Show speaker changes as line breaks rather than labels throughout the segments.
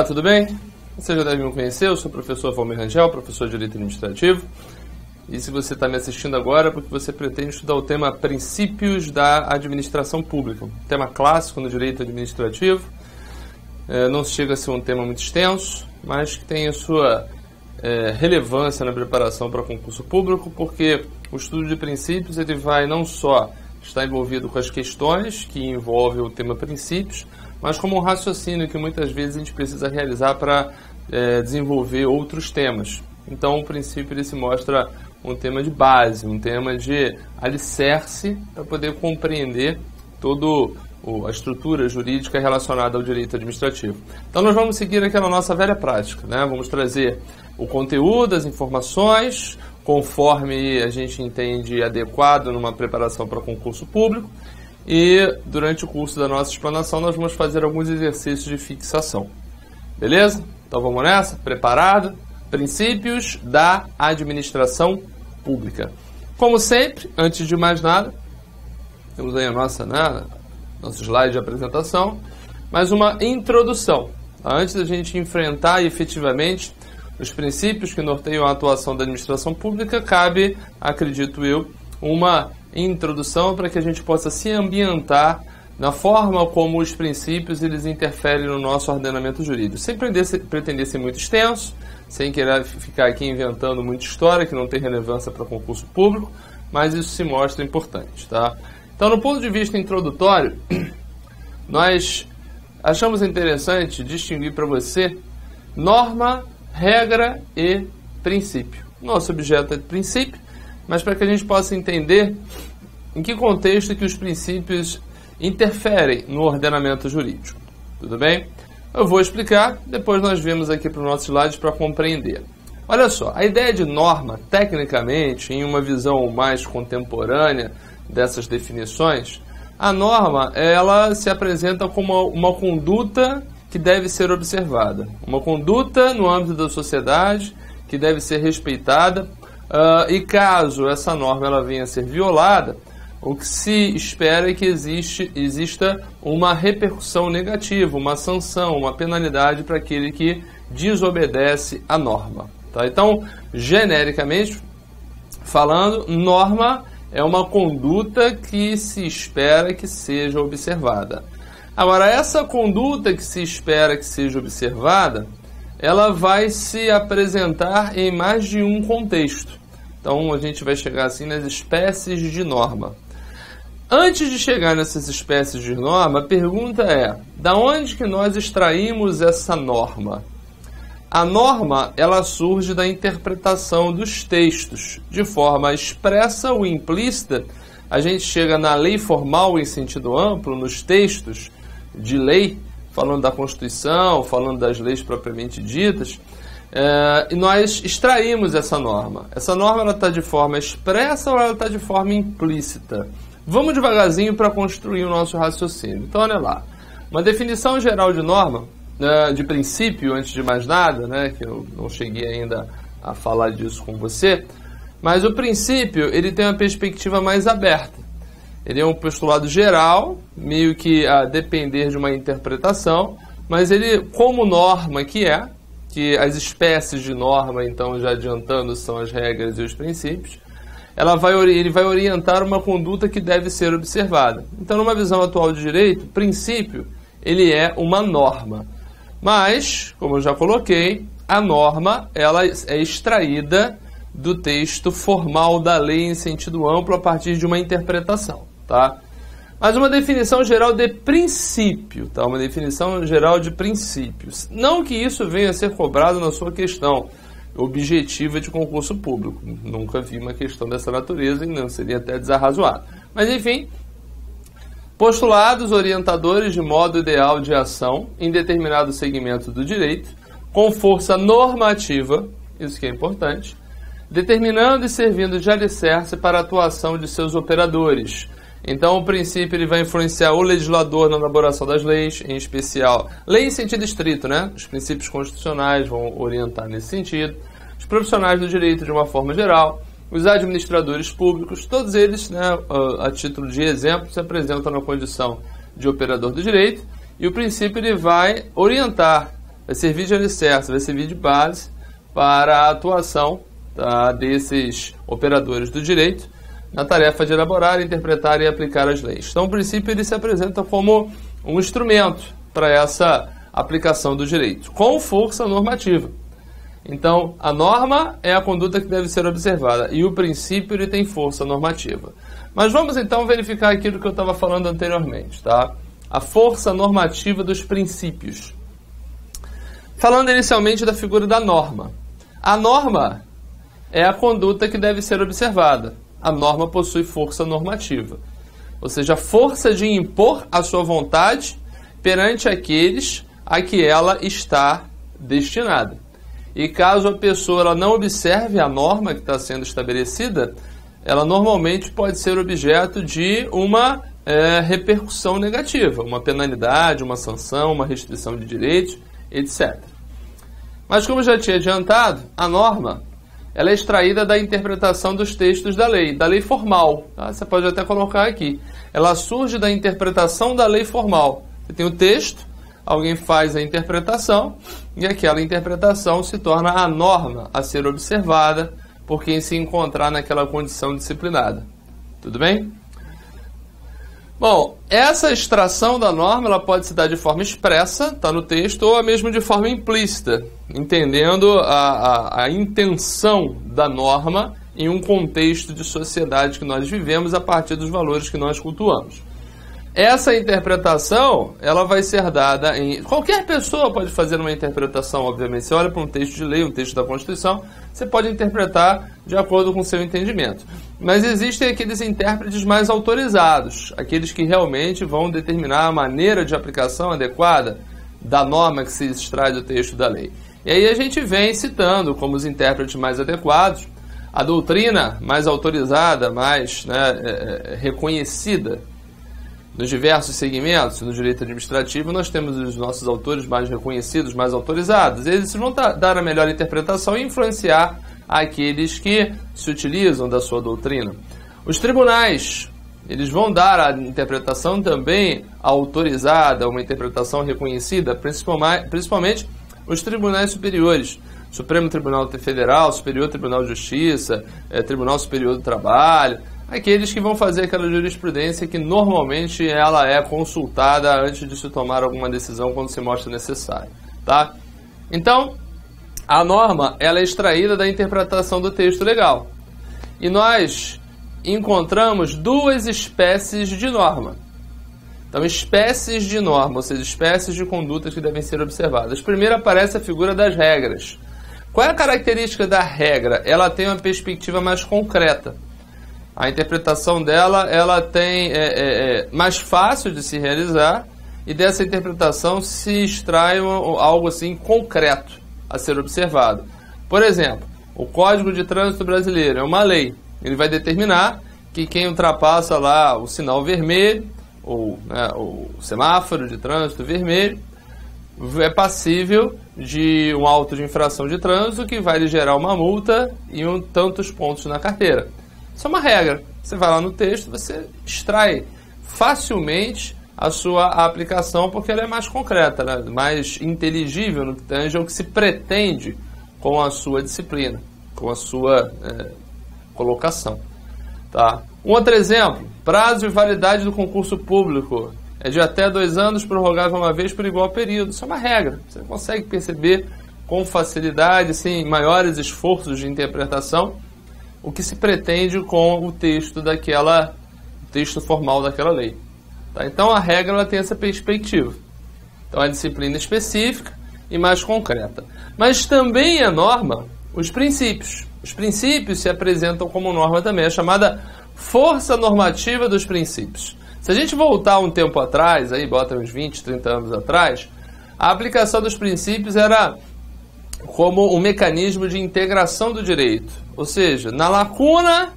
tudo bem? Você já deve me conhecer, eu sou o professor Valmir Rangel, professor de Direito Administrativo. E se você está me assistindo agora é porque você pretende estudar o tema Princípios da Administração Pública, um tema clássico no Direito Administrativo. Não chega a ser um tema muito extenso, mas que tem a sua relevância na preparação para concurso público, porque o estudo de princípios ele vai não só estar envolvido com as questões que envolvem o tema princípios, mas como um raciocínio que muitas vezes a gente precisa realizar para desenvolver outros temas. Então, o princípio ele se mostra um tema de base, um tema de alicerce para poder compreender toda a estrutura jurídica relacionada ao direito administrativo. Então, nós vamos seguir aquela nossa velha prática, né? Vamos trazer o conteúdo, as informações, conforme a gente entende adequado numa preparação para concurso público. E durante o curso da nossa explanação nós vamos fazer alguns exercícios de fixação. Beleza? Então vamos nessa? Preparado? Princípios da administração pública. Como sempre, antes de mais nada, temos aí a nosso slide de apresentação, mais uma introdução. Antes da gente enfrentar efetivamente os princípios que norteiam a atuação da administração pública, cabe, acredito eu, uma introdução para que a gente possa se ambientar na forma como os princípios eles interferem no nosso ordenamento jurídico, sem pretender ser muito extenso, sem querer ficar aqui inventando muita história que não tem relevância para concurso público, mas isso se mostra importante, tá? Então, no ponto de vista introdutório, nós achamos interessante distinguir para você norma, regra e princípio. Nosso objeto é princípio, mas para que a gente possa entender em que contexto que os princípios interferem no ordenamento jurídico. Tudo bem? Eu vou explicar, depois nós vemos aqui para o nosso slide para compreender. Olha só, a ideia de norma, tecnicamente, em uma visão mais contemporânea dessas definições, a norma ela se apresenta como uma conduta que deve ser observada. Uma conduta no âmbito da sociedade que deve ser respeitada. E caso essa norma ela venha a ser violada, o que se espera é que exista uma repercussão negativa, uma sanção, uma penalidade para aquele que desobedece à norma. Tá? Então, genericamente falando, norma é uma conduta que se espera que seja observada. Agora, essa conduta que se espera que seja observada, ela vai se apresentar em mais de um contexto. Então, a gente vai chegar assim nas espécies de norma. Antes de chegar nessas espécies de norma, a pergunta é, da onde que nós extraímos essa norma? A norma, ela surge da interpretação dos textos. De forma expressa ou implícita, a gente chega na lei formal em sentido amplo, nos textos de lei, falando da Constituição, falando das leis propriamente ditas, e nós extraímos essa norma. Essa norma está de forma expressa ou ela está de forma implícita? Vamos devagarzinho para construir o nosso raciocínio. Então, olha lá. Uma definição geral de norma, de princípio, antes de mais nada, né, que eu não cheguei ainda a falar disso com você, mas o princípio ele tem uma perspectiva mais aberta. Ele é um postulado geral, meio que a depender de uma interpretação, mas ele, como norma que as espécies de norma, então já adiantando, são as regras e os princípios, ele vai orientar uma conduta que deve ser observada. Então, numa visão atual de direito, princípio, ele é uma norma. Mas, como eu já coloquei, a norma ela é extraída do texto formal da lei em sentido amplo a partir de uma interpretação. Tá? Mas uma definição geral de princípio, tá? Uma definição geral de princípios. Não que isso venha a ser cobrado na sua questão objetiva de concurso público. Nunca vi uma questão dessa natureza e não seria até desarrazoado. Mas, enfim, postulados orientadores de modo ideal de ação em determinado segmento do direito, com força normativa, isso que é importante, determinando e servindo de alicerce para a atuação de seus operadores. Então, o princípio ele vai influenciar o legislador na elaboração das leis, em especial, lei em sentido estrito, né? Os princípios constitucionais vão orientar nesse sentido, os profissionais do direito de uma forma geral, os administradores públicos, todos eles, né, a título de exemplo, se apresentam na condição de operador do direito, e o princípio ele vai orientar vai servir de alicerce, vai servir de base para a atuação, tá, desses operadores do direito na tarefa de elaborar, interpretar e aplicar as leis. Então, o princípio ele se apresenta como um instrumento para essa aplicação do direito, com força normativa. Então, a norma é a conduta que deve ser observada e o princípio ele tem força normativa. Mas vamos então verificar aquilo que eu estava falando anteriormente, tá? A força normativa dos princípios. Falando inicialmente da figura da norma. A norma é a conduta que deve ser observada. A norma possui força normativa, ou seja, a força de impor a sua vontade perante aqueles a que ela está destinada. E caso a pessoa ela não observe a norma que está sendo estabelecida, ela normalmente pode ser objeto de uma repercussão negativa, uma penalidade, uma sanção, uma restrição de direitos, etc. Mas como já tinha adiantado, a norma ela é extraída da interpretação dos textos da lei formal. Tá? Você pode até colocar aqui. Ela surge da interpretação da lei formal. Você tem o texto, alguém faz a interpretação, e aquela interpretação se torna a norma a ser observada por quem se encontrar naquela condição disciplinada. Tudo bem? Bom, essa extração da norma ela pode se dar de forma expressa, está no texto, ou mesmo de forma implícita, entendendo a intenção da norma em um contexto de sociedade que nós vivemos a partir dos valores que nós cultuamos. Essa interpretação, ela vai ser dada em... Qualquer pessoa pode fazer uma interpretação, obviamente. Você olha para um texto de lei, um texto da Constituição, você pode interpretar de acordo com o seu entendimento. Mas existem aqueles intérpretes mais autorizados, aqueles que realmente vão determinar a maneira de aplicação adequada da norma que se extrai do texto da lei. E aí a gente vem citando como os intérpretes mais adequados, a doutrina mais autorizada, mais reconhecida, nos diversos segmentos, no direito administrativo, nós temos os nossos autores mais reconhecidos, mais autorizados. Eles vão dar a melhor interpretação e influenciar aqueles que se utilizam da sua doutrina. Os tribunais, eles vão dar a interpretação também autorizada, uma interpretação reconhecida, principalmente os tribunais superiores. Supremo Tribunal Federal, Superior Tribunal de Justiça, Tribunal Superior do Trabalho, aqueles que vão fazer aquela jurisprudência que normalmente ela é consultada antes de se tomar alguma decisão quando se mostra necessário, tá? Então, a norma ela é extraída da interpretação do texto legal. E nós encontramos duas espécies de norma. Então, espécies de norma, ou seja, espécies de condutas que devem ser observadas. Primeiro aparece a figura das regras. Qual é a característica da regra? Ela tem uma perspectiva mais concreta. A interpretação dela, ela tem mais fácil de se realizar e dessa interpretação se extrai algo assim concreto a ser observado. Por exemplo, o Código de Trânsito Brasileiro é uma lei. Ele vai determinar que quem ultrapassa lá o sinal vermelho ou o semáforo de trânsito vermelho é passível de um auto de infração de trânsito que vai lhe gerar uma multa e tantos pontos na carteira. Isso é uma regra. Você vai lá no texto, você extrai facilmente a sua aplicação porque ela é mais concreta, né? Mais inteligível no que tange ao que se pretende com a sua disciplina, com a sua colocação. Tá? Um outro exemplo, prazo e validade do concurso público é de até 2 anos, prorrogável uma vez por igual período. Isso é uma regra. Você consegue perceber com facilidade, sem maiores esforços de interpretação, o que se pretende com o texto texto formal daquela lei. Tá? Então a regra ela tem essa perspectiva. Então é disciplina específica e mais concreta. Mas também é norma os princípios. Os princípios se apresentam como norma também, a chamada força normativa dos princípios. Se a gente voltar um tempo atrás, aí bota uns 20, 30 anos atrás, a aplicação dos princípios era como um mecanismo de integração do direito. Ou seja, na lacuna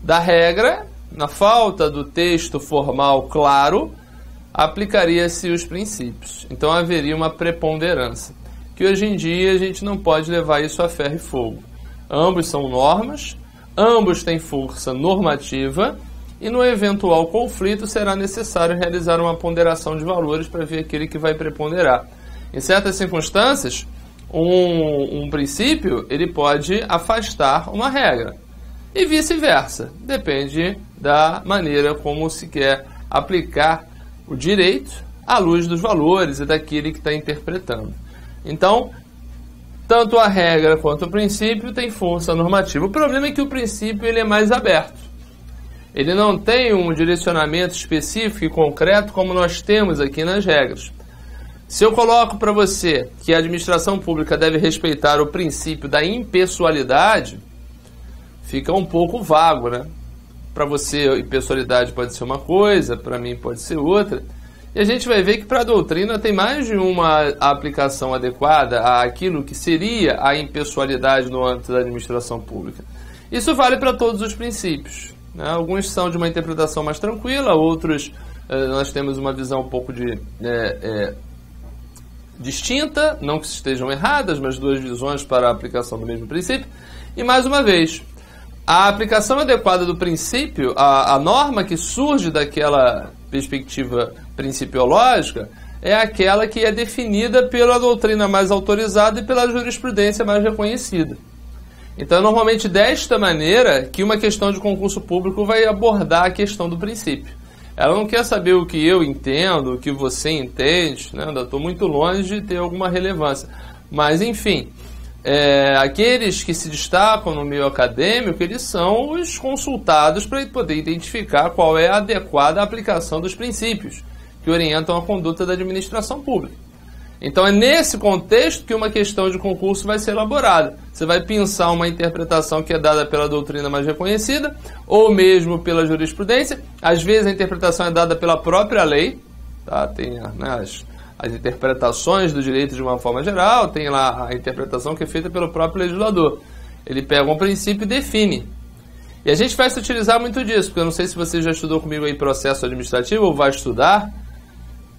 da regra, na falta do texto formal claro, aplicaria-se os princípios. Então haveria uma preponderância, que hoje em dia a gente não pode levar isso a ferro e fogo. Ambos são normas, ambos têm força normativa, e no eventual conflito será necessário realizar uma ponderação de valores para ver aquele que vai preponderar. Em certas circunstâncias, um princípio ele pode afastar uma regra. E vice-versa. Depende da maneira como se quer aplicar o direito à luz dos valores e daquele que está interpretando. Então, tanto a regra quanto o princípio têm força normativa. O problema é que o princípio ele é mais aberto. Ele não tem um direcionamento específico e concreto como nós temos aqui nas regras. Se eu coloco para você que a administração pública deve respeitar o princípio da impessoalidade, fica um pouco vago, né? Para você, impessoalidade pode ser uma coisa, para mim pode ser outra. E a gente vai ver que para a doutrina tem mais de uma aplicação adequada àquilo que seria a impessoalidade no âmbito da administração pública. Isso vale para todos os princípios, né? Alguns são de uma interpretação mais tranquila, outros nós temos uma visão um pouco distinta, não que estejam erradas, mas duas visões para a aplicação do mesmo princípio. E mais uma vez, a aplicação adequada do princípio, a norma que surge daquela perspectiva principiológica, é aquela que é definida pela doutrina mais autorizada e pela jurisprudência mais reconhecida. Então, é normalmente desta maneira que uma questão de concurso público vai abordar a questão do princípio. Ela não quer saber o que eu entendo, o que você entende, né? Ainda estou muito longe de ter alguma relevância. Mas, enfim, aqueles que se destacam no meio acadêmico, eles são os consultados para poder identificar qual é a adequada aplicação dos princípios que orientam a conduta da administração pública. Então é nesse contexto que uma questão de concurso vai ser elaborada. Você vai pensar uma interpretação que é dada pela doutrina mais reconhecida, ou mesmo pela jurisprudência. Às vezes a interpretação é dada pela própria lei, tá? Tem as interpretações do direito de uma forma geral, tem lá a interpretação que é feita pelo próprio legislador. Ele pega um princípio e define. E a gente vai se utilizar muito disso, porque eu não sei se você já estudou comigo aí processo administrativo ou vai estudar.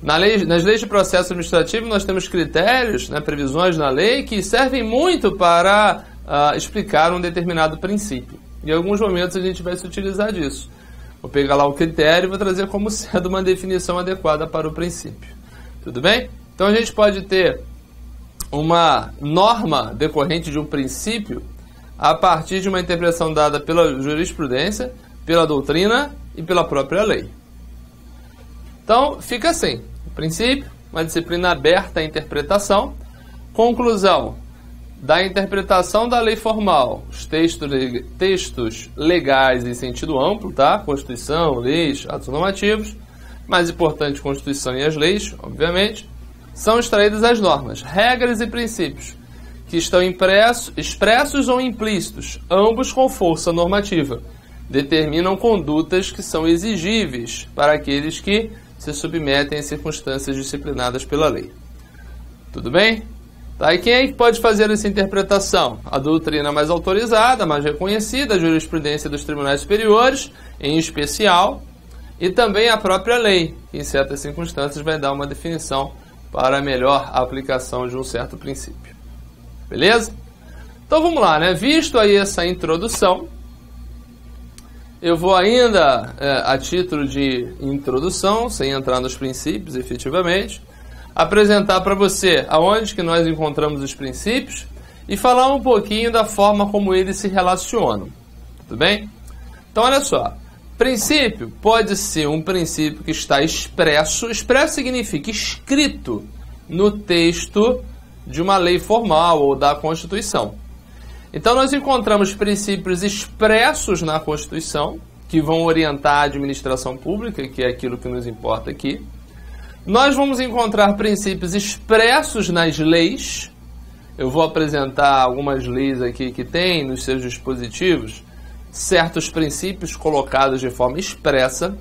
Nas leis de processo administrativo nós temos critérios, né, previsões na lei que servem muito para explicar um determinado princípio. Em alguns momentos a gente vai se utilizar disso. Vou pegar lá o critério e vou trazer como sendo uma definição adequada para o princípio. Tudo bem? Então a gente pode ter uma norma decorrente de um princípio a partir de uma interpretação dada pela jurisprudência, pela doutrina e pela própria lei. Então, fica assim. O princípio, uma disciplina aberta à interpretação. Conclusão, da interpretação da lei formal, os textos legais em sentido amplo, tá? Constituição, leis, atos normativos. Mais importante, Constituição e as leis, obviamente. São extraídas as normas, regras e princípios, que estão expressos ou implícitos, ambos com força normativa. Determinam condutas que são exigíveis para aqueles que se submetem a circunstâncias disciplinadas pela lei. Tudo bem? Tá, e quem é que pode fazer essa interpretação? A doutrina mais autorizada, mais reconhecida, a jurisprudência dos tribunais superiores, em especial, e também a própria lei, que em certas circunstâncias vai dar uma definição para a melhor aplicação de um certo princípio. Beleza? Então vamos lá, né? Visto aí essa introdução, eu vou ainda, a título de introdução, sem entrar nos princípios efetivamente, apresentar para você aonde que nós encontramos os princípios e falar um pouquinho da forma como eles se relacionam. Tudo bem? Então olha só, princípio pode ser um princípio que está expresso. Expresso significa escrito no texto de uma lei formal ou da Constituição. Então nós encontramos princípios expressos na Constituição, que vão orientar a administração pública, que é aquilo que nos importa aqui. Nós vamos encontrar princípios expressos nas leis. Eu vou apresentar algumas leis aqui que têm nos seus dispositivos certos princípios colocados de forma expressa.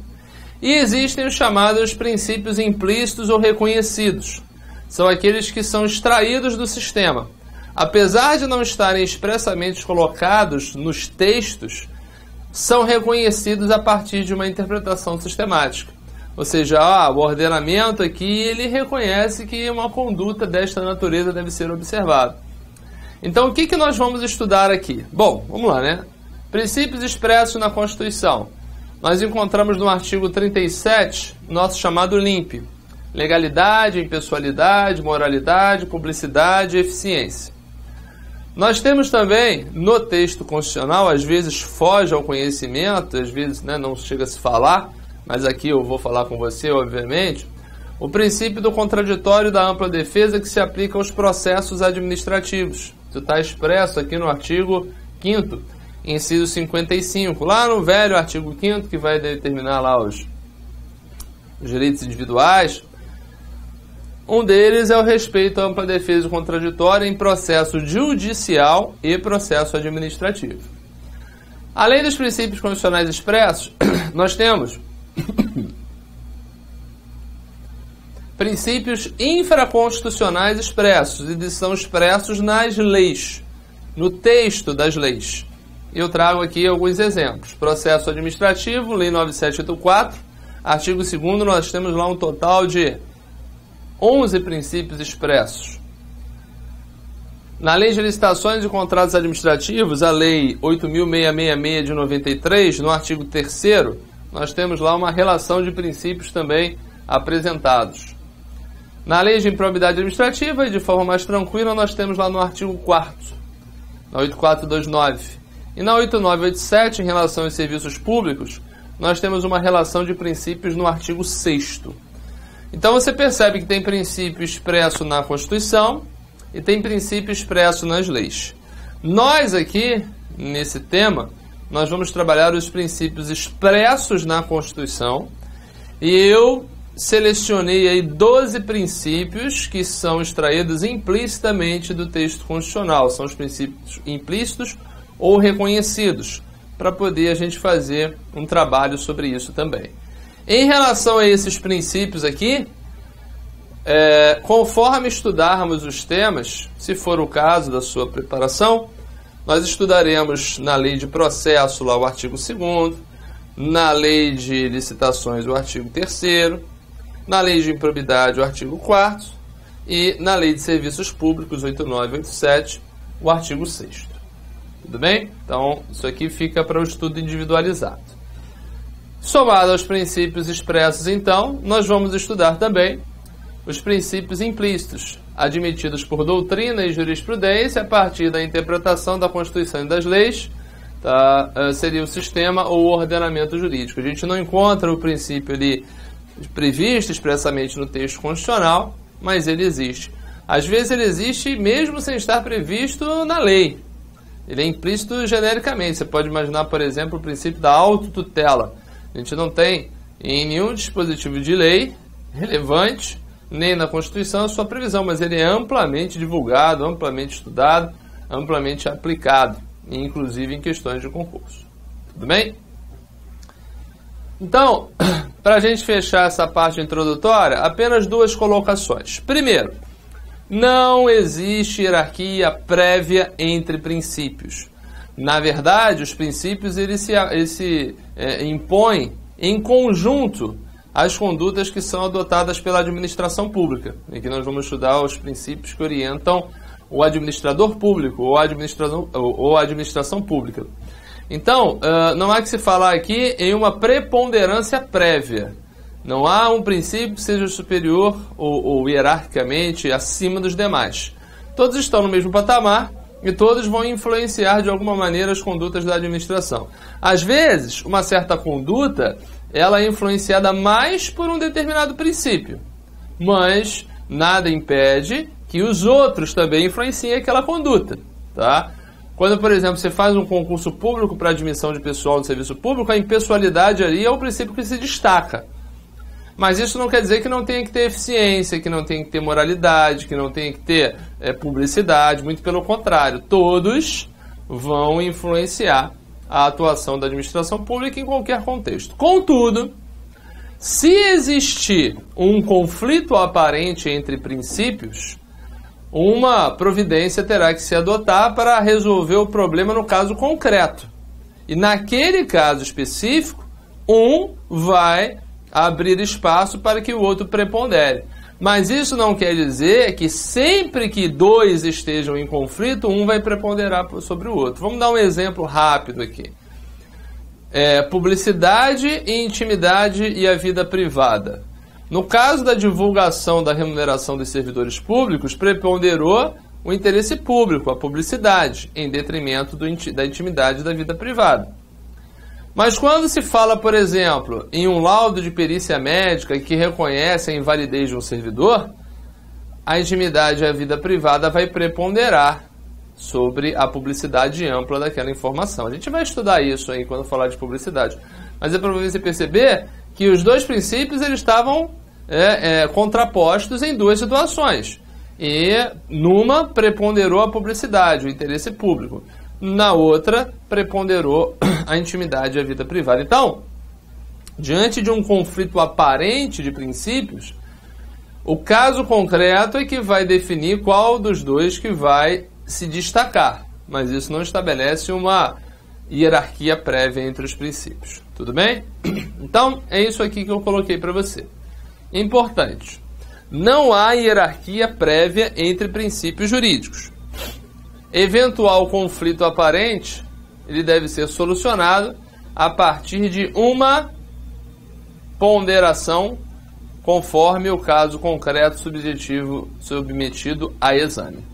E existem os chamados princípios implícitos ou reconhecidos. São aqueles que são extraídos do sistema. Apesar de não estarem expressamente colocados nos textos, são reconhecidos a partir de uma interpretação sistemática. Ou seja, o ordenamento aqui ele reconhece que uma conduta desta natureza deve ser observada. Então, o que nós vamos estudar aqui? Bom, vamos lá, né? Princípios expressos na Constituição. Nós encontramos no artigo 37, nosso chamado LIMP, legalidade, impessoalidade, moralidade, publicidade e eficiência. Nós temos também, no texto constitucional, às vezes foge ao conhecimento, às vezes não chega a se falar, mas aqui eu vou falar com você, obviamente, o princípio do contraditório da ampla defesa que se aplica aos processos administrativos. Isso está expresso aqui no artigo 5º, inciso 55, lá no velho artigo 5º, que vai determinar lá os direitos individuais. Um deles é o respeito à ampla defesa e contraditória em processo judicial e processo administrativo. Além dos princípios constitucionais expressos, nós temos princípios infraconstitucionais expressos, e são expressos nas leis, no texto das leis. Eu trago aqui alguns exemplos. Processo administrativo, Lei 9784, artigo 2º, nós temos lá um total de 11 princípios expressos. Na Lei de Licitações e Contratos Administrativos, a Lei 8.666 de 93, no artigo 3º, nós temos lá uma relação de princípios também apresentados. Na Lei de Improbidade Administrativa, e de forma mais tranquila, nós temos lá no artigo 4º, na 8429. E na 8987, em relação aos serviços públicos, nós temos uma relação de princípios no artigo 6º. Então você percebe que tem princípio expresso na Constituição e tem princípio expresso nas leis. Nós aqui, nesse tema, nós vamos trabalhar os princípios expressos na Constituição, e eu selecionei aí 12 princípios que são extraídos implicitamente do texto constitucional. São os princípios implícitos ou reconhecidos, para poder a gente fazer um trabalho sobre isso também. Em relação a esses princípios aqui, conforme estudarmos os temas, se for o caso da sua preparação, nós estudaremos na Lei de Processo, lá o artigo 2º, na Lei de Licitações, o artigo 3º, na Lei de Improbidade, o artigo 4º, e na Lei de Serviços Públicos, 8987, o artigo 6º. Tudo bem? Então, isso aqui fica para o estudo individualizado. Somado aos princípios expressos, então, nós vamos estudar também os princípios implícitos, admitidos por doutrina e jurisprudência a partir da interpretação da Constituição e das leis, tá? Seria o sistema ou o ordenamento jurídico. A gente não encontra o princípio ali previsto expressamente no texto constitucional, mas ele existe. Às vezes ele existe mesmo sem estar previsto na lei. Ele é implícito genericamente. Você pode imaginar, por exemplo, o princípio da autotutela. A gente não tem em nenhum dispositivo de lei relevante, nem na Constituição, a sua previsão, mas ele é amplamente divulgado, amplamente estudado, amplamente aplicado, inclusive em questões de concurso. Tudo bem? Então, para a gente fechar essa parte introdutória, apenas duas colocações. Primeiro, não existe hierarquia prévia entre princípios. Na verdade, os princípios eles se impõem em conjunto às condutas que são adotadas pela administração pública. Aqui nós vamos estudar os princípios que orientam o administrador público ou a administração pública. Então, não há que se falar aqui em uma preponderância prévia. Não há um princípio que seja superior ou hierarquicamente acima dos demais. Todos estão no mesmo patamar e todos vão influenciar de alguma maneira as condutas da administração. Às vezes, uma certa conduta ela é influenciada mais por um determinado princípio, mas nada impede que os outros também influenciem aquela conduta, tá? Quando, por exemplo, você faz um concurso público para admissão de pessoal no serviço público, a impessoalidade ali é o princípio que se destaca. Mas isso não quer dizer que não tenha que ter eficiência, que não tenha que ter moralidade, que não tenha que ter publicidade, muito pelo contrário. Todos vão influenciar a atuação da administração pública em qualquer contexto. Contudo, se existir um conflito aparente entre princípios, uma providência terá que se adotar para resolver o problema no caso concreto. E naquele caso específico, um vai abrir espaço para que o outro prepondere. Mas isso não quer dizer que sempre que dois estejam em conflito, um vai preponderar sobre o outro. Vamos dar um exemplo rápido aqui. Publicidade e intimidade e a vida privada. No caso da divulgação da remuneração dos servidores públicos, preponderou o interesse público, a publicidade, em detrimento da intimidade da vida privada. Mas quando se fala, por exemplo, em um laudo de perícia médica que reconhece a invalidez de um servidor, a intimidade e a vida privada vai preponderar sobre a publicidade ampla daquela informação. A gente vai estudar isso aí quando falar de publicidade. Mas é para você perceber que os dois princípios eles estavam contrapostos em duas situações. E numa preponderou a publicidade, o interesse público. Na outra, preponderou a intimidade e a vida privada. Então, diante de um conflito aparente de princípios, o caso concreto é que vai definir qual dos dois que vai se destacar. Mas isso não estabelece uma hierarquia prévia entre os princípios. Tudo bem? Então, é isso aqui que eu coloquei para você. Importante. Não há hierarquia prévia entre princípios jurídicos. Eventual conflito aparente, ele deve ser solucionado a partir de uma ponderação conforme o caso concreto subjetivo submetido a exame.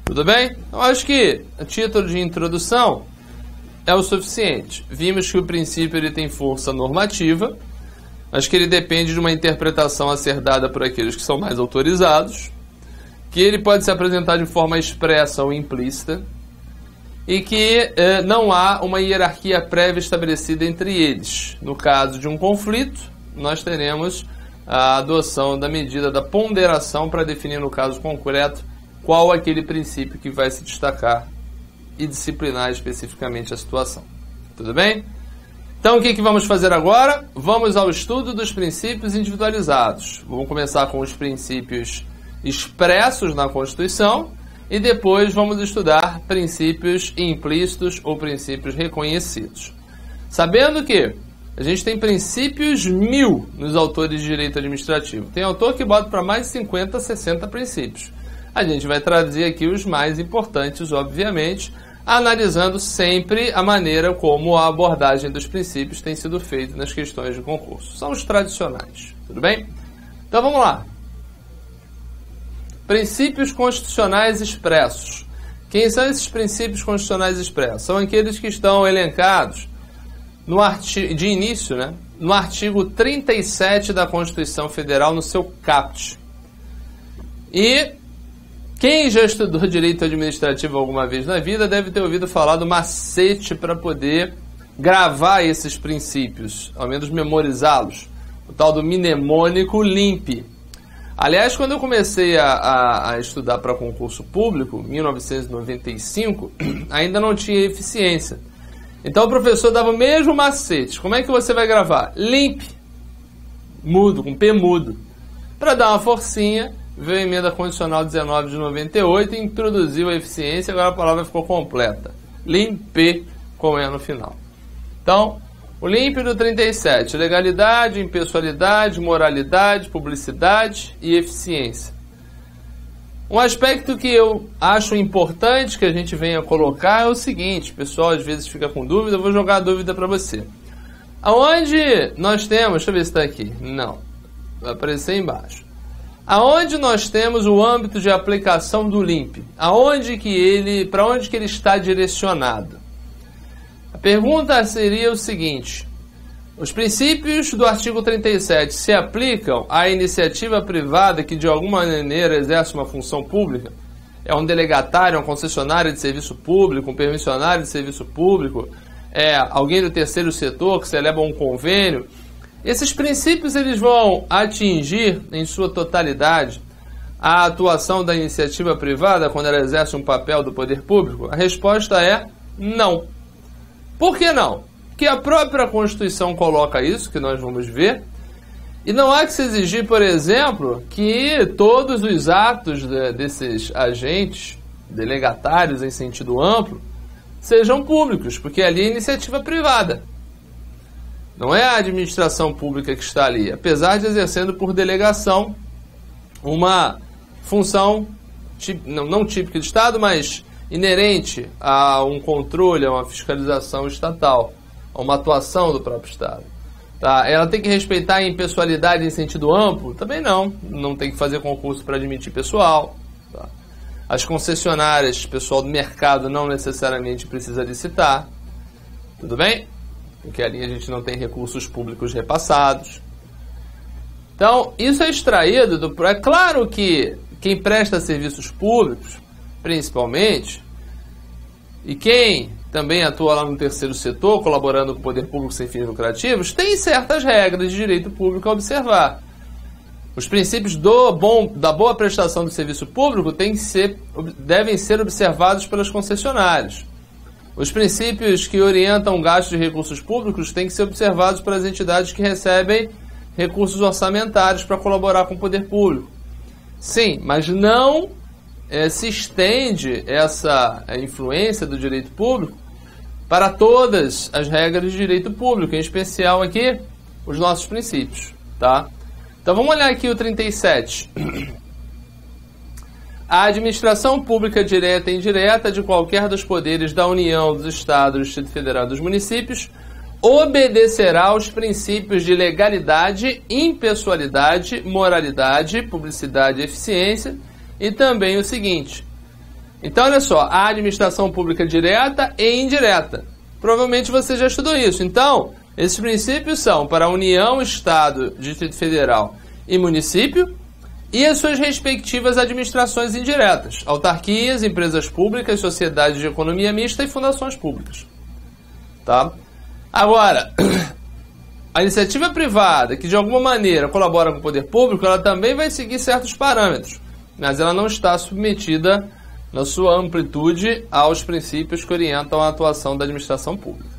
Tudo bem? Eu acho que a título de introdução é o suficiente. Vimos que o princípio ele tem força normativa, mas que ele depende de uma interpretação a ser dada por aqueles que são mais autorizados, que ele pode se apresentar de forma expressa ou implícita, e que não há uma hierarquia prévia estabelecida entre eles. No caso de um conflito, nós teremos a adoção da medida da ponderação para definir no caso concreto qual aquele princípio que vai se destacar e disciplinar especificamente a situação. Tudo bem? Então, o que vamos fazer agora? Vamos ao estudo dos princípios individualizados. Vamos começar com os princípios expressos na Constituição e depois vamos estudar princípios implícitos ou princípios reconhecidos. Sabendo que a gente tem princípios 1000 nos autores de direito administrativo. Tem autor que bota para mais de 50, 60 princípios. A gente vai trazer aqui os mais importantes, obviamente, analisando sempre a maneira como a abordagem dos princípios tem sido feita nas questões de concurso. São os tradicionais, tudo bem? Então vamos lá. Princípios constitucionais expressos. Quem são esses princípios constitucionais expressos? São aqueles que estão elencados no artigo, de início, né? No artigo 37 da Constituição Federal, no seu caput. E quem já estudou direito administrativo alguma vez na vida deve ter ouvido falar do macete para poder gravar esses princípios, ao menos memorizá-los. O tal do mnemônico LIMP. Aliás, quando eu comecei a estudar para concurso público, em 1995, ainda não tinha eficiência. Então o professor dava o mesmo macete. Como é que você vai gravar? LIMP, mudo, com P mudo. Para dar uma forcinha, veio a emenda condicional 19 de 98 e introduziu a eficiência, agora a palavra ficou completa. LIMP, com E no final. Então, o LIMP do 37, legalidade, impessoalidade, moralidade, publicidade e eficiência. Um aspecto que eu acho importante que a gente venha colocar é o seguinte, pessoal às vezes fica com dúvida, eu vou jogar a dúvida para você. Aonde nós temos, deixa eu ver se está aqui, não, vai aparecer embaixo. Aonde nós temos o âmbito de aplicação do LIMP? Para onde que ele está direcionado? A pergunta seria o seguinte: os princípios do artigo 37 se aplicam à iniciativa privada que de alguma maneira exerce uma função pública? É um delegatário, um concessionário de serviço público, um permissionário de serviço público, é alguém do terceiro setor que celebra um convênio? Esses princípios eles vão atingir em sua totalidade a atuação da iniciativa privada quando ela exerce um papel do poder público? A resposta é não. Por que não? Porque a própria Constituição coloca isso, que nós vamos ver, e não há que se exigir, por exemplo, que todos os atos desses agentes delegatários em sentido amplo sejam públicos, porque ali é iniciativa privada. Não é a administração pública que está ali, apesar de exercendo por delegação uma função não típica de Estado, mas inerente a um controle, a uma fiscalização estatal, a uma atuação do próprio Estado. Tá? Ela tem que respeitar a impessoalidade em sentido amplo? Também não. Não tem que fazer concurso para admitir pessoal. Tá? As concessionárias, pessoal do mercado, não necessariamente precisa licitar. Tudo bem? Porque ali a gente não tem recursos públicos repassados. Então, isso é extraído do... É claro que quem presta serviços públicos, principalmente, e quem também atua lá no terceiro setor, colaborando com o poder público sem fins lucrativos, tem certas regras de direito público a observar. Os princípios da boa prestação do serviço público devem ser observados pelas concessionárias. Os princípios que orientam o gasto de recursos públicos têm que ser observados pelas entidades que recebem recursos orçamentários para colaborar com o poder público. Sim, mas não se estende essa influência do direito público para todas as regras de direito público, em especial aqui os nossos princípios, tá? Então vamos olhar aqui o 37. A administração pública direta e indireta de qualquer dos poderes da União, dos Estados, do Distrito Federal e dos municípios obedecerá aos princípios de legalidade, impessoalidade, moralidade, publicidade e eficiência, e também o seguinte. Então, olha só, a administração pública direta e indireta. Provavelmente você já estudou isso. Então, esses princípios são para a União, Estado, Distrito Federal e município, e as suas respectivas administrações indiretas, autarquias, empresas públicas, sociedades de economia mista e fundações públicas. Tá? Agora, a iniciativa privada, que de alguma maneira colabora com o poder público, ela também vai seguir certos parâmetros, mas ela não está submetida, na sua amplitude, aos princípios que orientam a atuação da administração pública.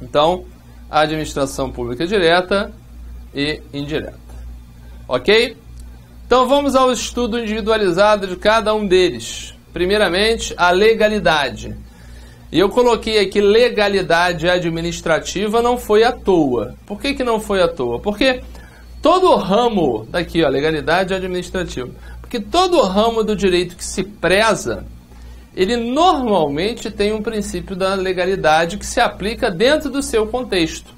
Então, a administração pública direta e indireta. Ok? Então vamos ao estudo individualizado de cada um deles. Primeiramente, a legalidade. E eu coloquei aqui legalidade administrativa, não foi à toa. Por que não foi à toa? Porque todo o ramo, daqui ó, legalidade administrativa, porque todo o ramo do direito que se preza, ele normalmente tem um princípio da legalidade que se aplica dentro do seu contexto.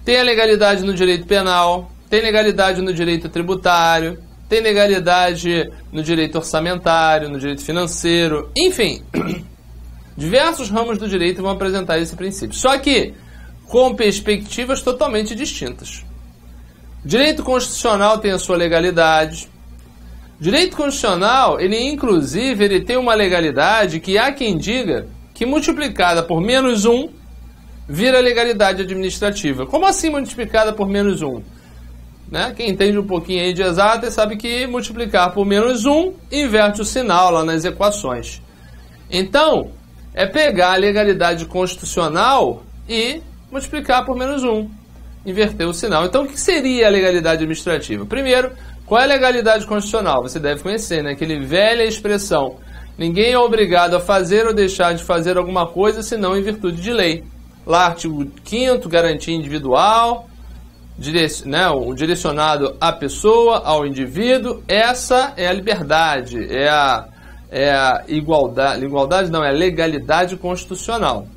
Tem a legalidade no direito penal, tem legalidade no direito tributário, tem legalidade no direito orçamentário, no direito financeiro, enfim, diversos ramos do direito vão apresentar esse princípio. Só que com perspectivas totalmente distintas. Direito constitucional tem a sua legalidade. Direito constitucional, ele tem uma legalidade que há quem diga que multiplicada por menos 1 vira legalidade administrativa. Como assim multiplicada por menos 1? Né? Quem entende um pouquinho aí de exatas sabe que multiplicar por menos 1 inverte o sinal lá nas equações. Então, é pegar a legalidade constitucional e multiplicar por menos 1. Inverter o sinal. Então, o que seria a legalidade administrativa? Primeiro, qual é a legalidade constitucional? Você deve conhecer, né? Aquela velha expressão. Ninguém é obrigado a fazer ou deixar de fazer alguma coisa, senão em virtude de lei. Lá, artigo 5º, garantia individual, o direcionado à pessoa, ao indivíduo. Essa é a liberdade, é a igualdade, não, é a legalidade constitucional.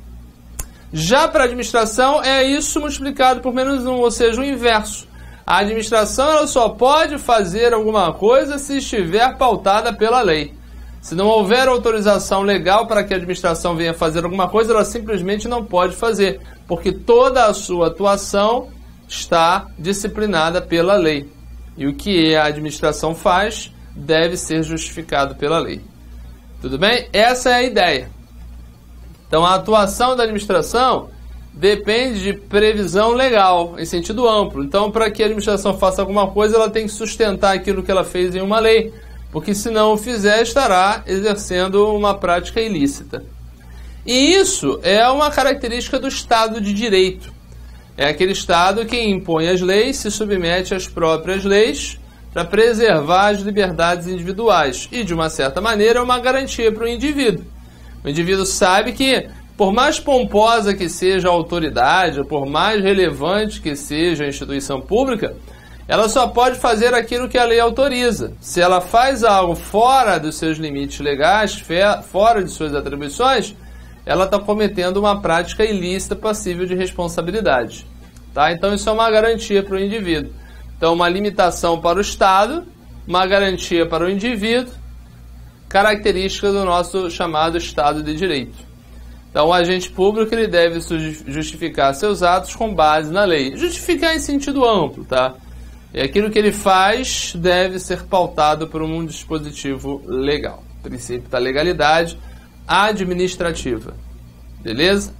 Já para a administração, é isso multiplicado por menos 1, ou seja, o inverso. A administração ela só pode fazer alguma coisa se estiver pautada pela lei. Se não houver autorização legal para que a administração venha fazer alguma coisa, ela simplesmente não pode fazer, porque toda a sua atuação está disciplinada pela lei. E o que a administração faz deve ser justificado pela lei. Tudo bem? Essa é a ideia. Então, a atuação da administração depende de previsão legal, em sentido amplo. Então, para que a administração faça alguma coisa, ela tem que sustentar aquilo que ela fez em uma lei, porque se não o fizer, estará exercendo uma prática ilícita. E isso é uma característica do Estado de Direito. É aquele Estado que impõe as leis, se submete às próprias leis para preservar as liberdades individuais. E, de uma certa maneira, é uma garantia para o indivíduo. O indivíduo sabe que, por mais pomposa que seja a autoridade, por mais relevante que seja a instituição pública, ela só pode fazer aquilo que a lei autoriza. Se ela faz algo fora dos seus limites legais, fora de suas atribuições, ela está cometendo uma prática ilícita passível de responsabilidade. Tá? Então isso é uma garantia para o indivíduo. Então uma limitação para o Estado, uma garantia para o indivíduo, característica do nosso chamado Estado de Direito. Então o agente público ele deve justificar seus atos com base na lei. Justificar em sentido amplo, tá? E aquilo que ele faz deve ser pautado por um dispositivo legal. Princípio da legalidade administrativa. Beleza?